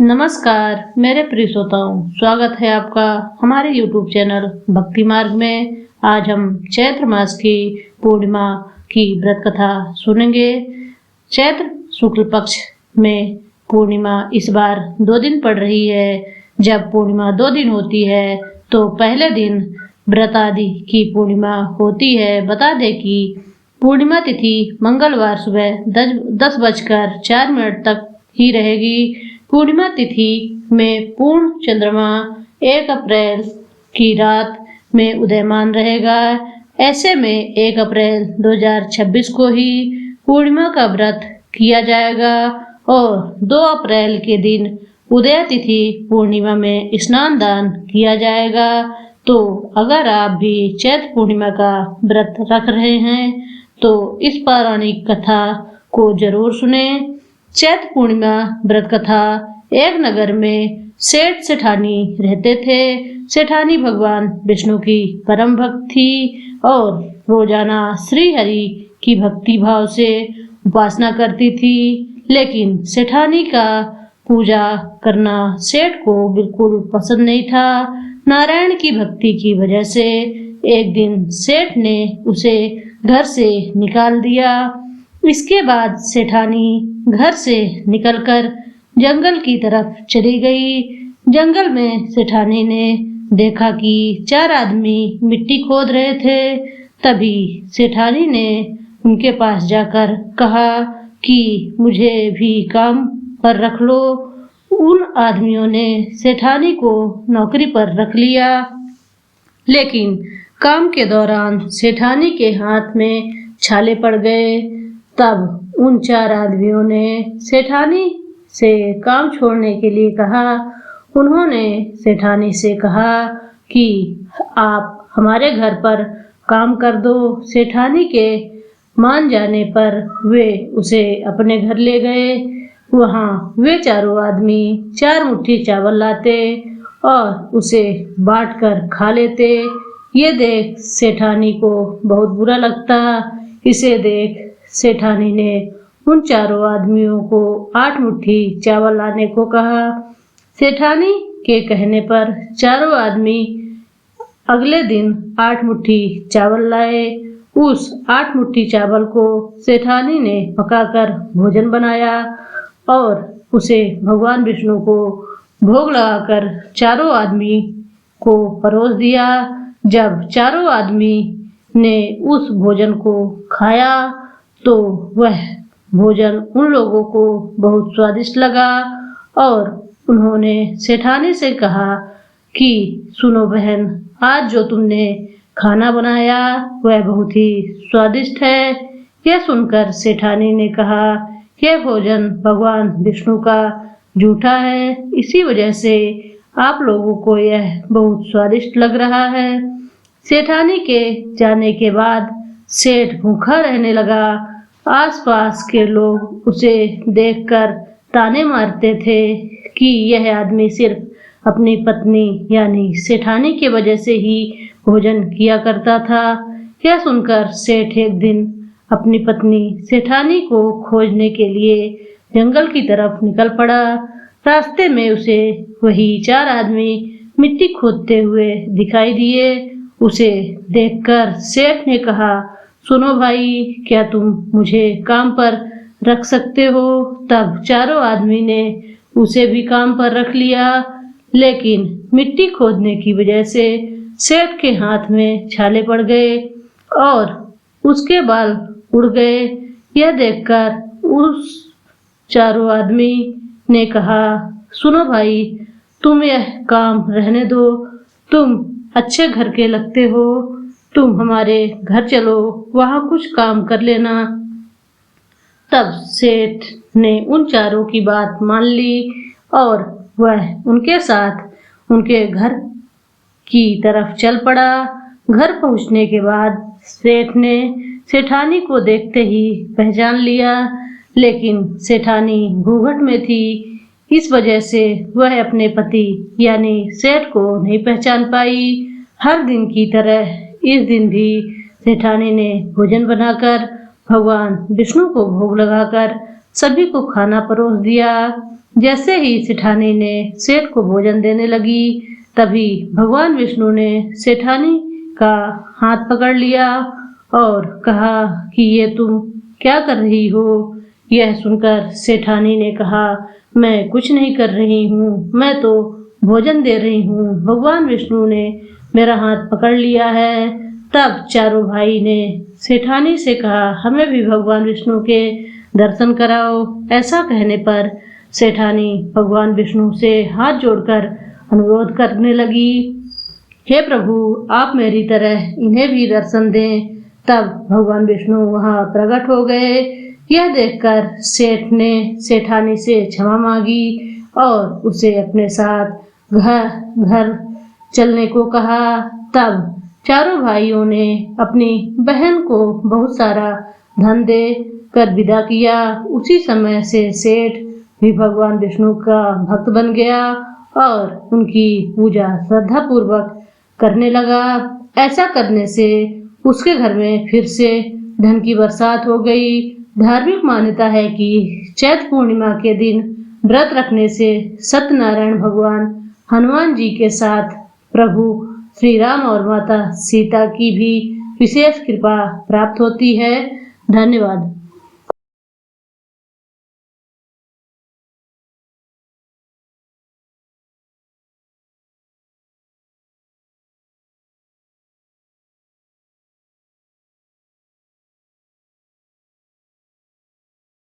नमस्कार मेरे प्रिय श्रोताओं, स्वागत है आपका हमारे YouTube चैनल भक्ति मार्ग में। आज हम चैत्र मास की पूर्णिमा की व्रत कथा सुनेंगे। चैत्र शुक्ल पक्ष में पूर्णिमा इस बार 2 दिन पड़ रही है। जब पूर्णिमा 2 दिन होती है तो पहले दिन व्रत आदि की पूर्णिमा होती है। बता दें कि पूर्णिमा तिथि मंगलवार सुबह 10:04 तक ही रहेगी। पूर्णिमा तिथि में पूर्ण चंद्रमा 1 अप्रैल की रात में उदयमान रहेगा। ऐसे में 1 अप्रैल 2026 को ही पूर्णिमा का व्रत किया जाएगा और 2 अप्रैल के दिन उदय तिथि पूर्णिमा में स्नान दान किया जाएगा। तो अगर आप भी चैत्र पूर्णिमा का व्रत रख रहे हैं तो इस पौराणिक कथा को जरूर सुने। चैत्र पूर्णिमा व्रत कथा। एक नगर में सेठ सेठानी रहते थे। सेठानी भगवान विष्णु की परम भक्त थी और रोजाना श्री हरि की भक्ति भाव से उपासना करती थी। लेकिन सेठानी का पूजा करना सेठ को बिल्कुल पसंद नहीं था। नारायण की भक्ति की वजह से एक दिन सेठ ने उसे घर से निकाल दिया। इसके बाद सेठानी घर से निकलकर जंगल की तरफ चली गई। जंगल में सेठानी ने देखा कि 4 आदमी मिट्टी खोद रहे थे। तभी सेठानी ने उनके पास जाकर कहा कि मुझे भी काम पर रख लो। उन आदमियों ने सेठानी को नौकरी पर रख लिया। लेकिन काम के दौरान सेठानी के हाथ में छाले पड़ गए। तब उन 4 आदमियों ने सेठानी से काम छोड़ने के लिए कहा। उन्होंने सेठानी से कहा कि आप हमारे घर पर काम कर दो। सेठानी के मान जाने पर वे उसे अपने घर ले गए। वहाँ वे चारों आदमी 4 मुट्ठी चावल लाते और उसे बांटकर खा लेते। ये देख सेठानी को बहुत बुरा लगता। इसे देख सेठानी ने उन चारों आदमियों को 8 मुट्ठी चावल लाने को कहा। सेठानी के कहने पर चारों आदमी अगले दिन 8 मुट्ठी चावल लाए। उस 8 मुट्ठी चावल को सेठानी ने पकाकर भोजन बनाया और उसे भगवान विष्णु को भोग लगाकर चारों आदमी को परोस दिया। जब चारों आदमी ने उस भोजन को खाया तो वह भोजन उन लोगों को बहुत स्वादिष्ट लगा और उन्होंने सेठानी से कहा कि सुनो बहन, आज जो तुमने खाना बनाया वह बहुत ही स्वादिष्ट है। यह सुनकर सेठानी ने कहा, यह भोजन भगवान विष्णु का जूठा है, इसी वजह से आप लोगों को यह बहुत स्वादिष्ट लग रहा है। सेठानी के जाने के बाद सेठ भूखा रहने लगा। आसपास के लोग उसे देखकर ताने मारते थे कि यह आदमी सिर्फ अपनी पत्नी यानी सेठानी की वजह से ही भोजन किया करता था। यह सुनकर सेठ एक दिन अपनी पत्नी सेठानी को खोजने के लिए जंगल की तरफ निकल पड़ा। रास्ते में उसे वही 4 आदमी मिट्टी खोदते हुए दिखाई दिए। उसे देखकर सेठ ने कहा, सुनो भाई, क्या तुम मुझे काम पर रख सकते हो? तब चारों आदमी ने उसे भी काम पर रख लिया। लेकिन मिट्टी खोदने की वजह से सेठ के हाथ में छाले पड़ गए और उसके बाल उड़ गए। यह देखकर उस चारों आदमी ने कहा, सुनो भाई, तुम यह काम रहने दो। तुम अच्छे घर के लगते हो, तुम हमारे घर चलो, वहाँ कुछ काम कर लेना। तब सेठ ने उन चारों की बात मान ली और वह उनके साथ उनके घर की तरफ चल पड़ा। घर पहुँचने के बाद सेठ ने सेठानी को देखते ही पहचान लिया। लेकिन सेठानी घूंघट में थी, इस वजह से वह अपने पति यानी सेठ को नहीं पहचान पाई। हर दिन की तरह इस दिन भी सेठानी ने भोजन बनाकर भगवान विष्णु को भोग लगाकर सभी को खाना परोस दिया। जैसे ही सेठानी ने सेठ को भोजन देने लगी, तभी भगवान विष्णु ने सेठानी का हाथ पकड़ लिया और कहा कि ये तुम क्या कर रही हो। यह सुनकर सेठानी ने कहा, मैं कुछ नहीं कर रही हूँ, मैं तो भोजन दे रही हूँ। भगवान विष्णु ने मेरा हाथ पकड़ लिया है। तब चारों भाई ने सेठानी से कहा, हमें भी भगवान विष्णु के दर्शन कराओ। ऐसा कहने पर सेठानी भगवान विष्णु से हाथ जोड़कर अनुरोध करने लगी, हे प्रभु, आप मेरी तरह इन्हें भी दर्शन दें। तब भगवान विष्णु वहां प्रकट हो गए। यह देखकर सेठ ने सेठानी से क्षमा मांगी और उसे अपने साथ घर चलने को कहा। तब चारों भाइयों ने अपनी बहन को बहुत सारा धन दे कर विदा किया। उसी समय से सेठ भी भगवान विष्णु का भक्त बन गया और उनकी पूजा श्रद्धा पूर्वक करने लगा। ऐसा करने से उसके घर में फिर से धन की बरसात हो गई। धार्मिक मान्यता है कि चैत्र पूर्णिमा के दिन व्रत रखने से सत्यनारायण भगवान हनुमान जी के साथ प्रभु श्री राम और माता सीता की भी विशेष कृपा प्राप्त होती है। धन्यवाद।